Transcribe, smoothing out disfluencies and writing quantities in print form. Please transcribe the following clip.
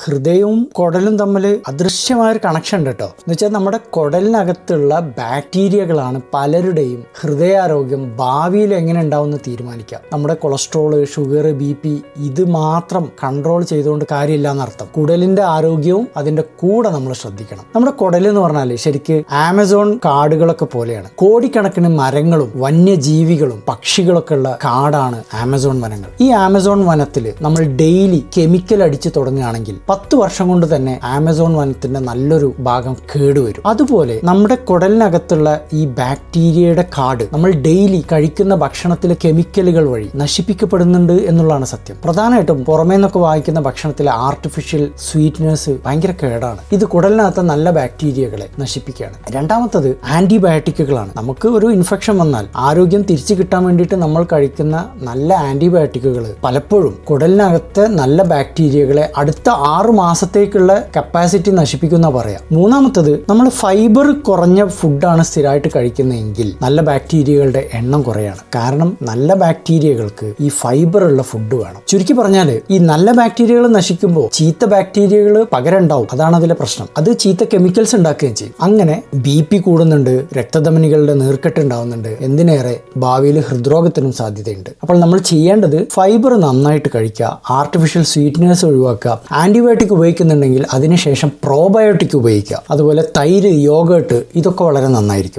ഹൃദയവും കുടലും തമ്മിൽ അദൃശ്യമായ ഒരു കണക്ഷൻ ഉണ്ട് കേട്ടോ. എന്ന് വെച്ചാൽ നമ്മുടെ കുടലിനകത്തുള്ള ബാക്ടീരിയകളാണ് പലരുടെയും ഹൃദയാരോഗ്യം ഭാവിയിൽ എങ്ങനെ ഉണ്ടാവുമെന്ന് തീരുമാനിക്കുക. നമ്മുടെ കൊളസ്ട്രോള്, ഷുഗർ, BP ഇത് മാത്രം കൺട്രോൾ ചെയ്തുകൊണ്ട് കാര്യമില്ല എന്നർത്ഥം. കുടലിന്റെ ആരോഗ്യവും അതിന്റെ കൂടെ നമ്മൾ ശ്രദ്ധിക്കണം. നമ്മുടെ കുടൽ എന്ന് പറഞ്ഞാൽ ശരിക്ക് ആമസോൺ കാടുകളൊക്കെ പോലെയാണ്. കോടിക്കണക്കിന് മരങ്ങളും വന്യജീവികളും പക്ഷികളൊക്കെ ഉള്ള കാടാണ് ആമസോൺ വനങ്ങൾ. ഈ ആമസോൺ വനത്തിൽ നമ്മൾ ഡെയിലി കെമിക്കൽ അടിച്ച് തുടങ്ങുകയാണെങ്കിൽ 10 വർഷം കൊണ്ട് തന്നെ ആമസോൺ വനത്തിന്റെ നല്ലൊരു ഭാഗം കേടുവരും. അതുപോലെ നമ്മുടെ കുടലിനകത്തുള്ള ഈ ബാക്ടീരിയയുടെ കാട് നമ്മൾ ഡെയിലി കഴിക്കുന്ന ഭക്ഷണത്തിലെ കെമിക്കലുകൾ വഴി നശിപ്പിക്കപ്പെടുന്നുണ്ട് എന്നുള്ളതാണ് സത്യം. പ്രധാനമായിട്ടും പുറമേ നിന്നൊക്കെ വാങ്ങിക്കുന്ന ഭക്ഷണത്തിലെ ആർട്ടിഫിഷ്യൽ സ്വീറ്റ്നേഴ്സ് ഭയങ്കര കേടാണ്. ഇത് കുടലിനകത്ത് നല്ല ബാക്ടീരിയകളെ നശിപ്പിക്കുകയാണ്. രണ്ടാമത്തത് ആന്റിബയോട്ടിക്കുകളാണ്. നമുക്ക് ഒരു ഇൻഫെക്ഷൻ വന്നാൽ ആരോഗ്യം തിരിച്ചു കിട്ടാൻ വേണ്ടിയിട്ട് നമ്മൾ കഴിക്കുന്ന നല്ല ആന്റിബയോട്ടിക്കുകൾ പലപ്പോഴും കുടലിനകത്ത് നല്ല ബാക്ടീരിയകളെ അടുത്ത 6 മാസത്തേക്കുള്ള കപ്പാസിറ്റി നശിപ്പിക്കുന്ന പറയാം. മൂന്നാമത്തത് നമ്മൾ ഫൈബർ കുറഞ്ഞ ഫുഡാണ് സ്ഥിരമായിട്ട് കഴിക്കുന്നതെങ്കിൽ നല്ല ബാക്ടീരിയകളുടെ എണ്ണം കുറയാണ്. കാരണം നല്ല ബാക്ടീരിയകൾക്ക് ഈ ഫൈബർ ഉള്ള ഫുഡ് വേണം. ചുരുക്കി പറഞ്ഞാൽ ഈ നല്ല ബാക്ടീരിയകൾ നശിക്കുമ്പോൾ ചീത്ത ബാക്ടീരിയകൾ പകരം ഉണ്ടാവും. അതാണ് അതിലെ പ്രശ്നം. അത് ചീത്ത കെമിക്കൽസ് ഉണ്ടാക്കുകയും ചെയ്യും. അങ്ങനെ BP കൂടുന്നുണ്ട്, രക്തധമനികളുടെ നീർക്കെട്ട് ഉണ്ടാവുന്നുണ്ട്, എന്തിനേറെ ഭാവിയിൽ ഹൃദ്രോഗത്തിനും സാധ്യതയുണ്ട്. അപ്പോൾ നമ്മൾ ചെയ്യേണ്ടത് ഫൈബർ നന്നായിട്ട് കഴിക്കുക, ആർട്ടിഫിഷ്യൽ സ്വീറ്റ്നേഴ്സ് ഒഴിവാക്കുക, ആന്റിബയോട്ടിക് ഉപയോഗിക്കുന്നുണ്ടെങ്കിൽ അതിനുശേഷം പ്രോബയോട്ടിക് ഉപയോഗിക്കുക. അതുപോലെ തൈര്, യോഗേർട്ട് ഇതൊക്കെ വളരെ നന്നായിരിക്കും.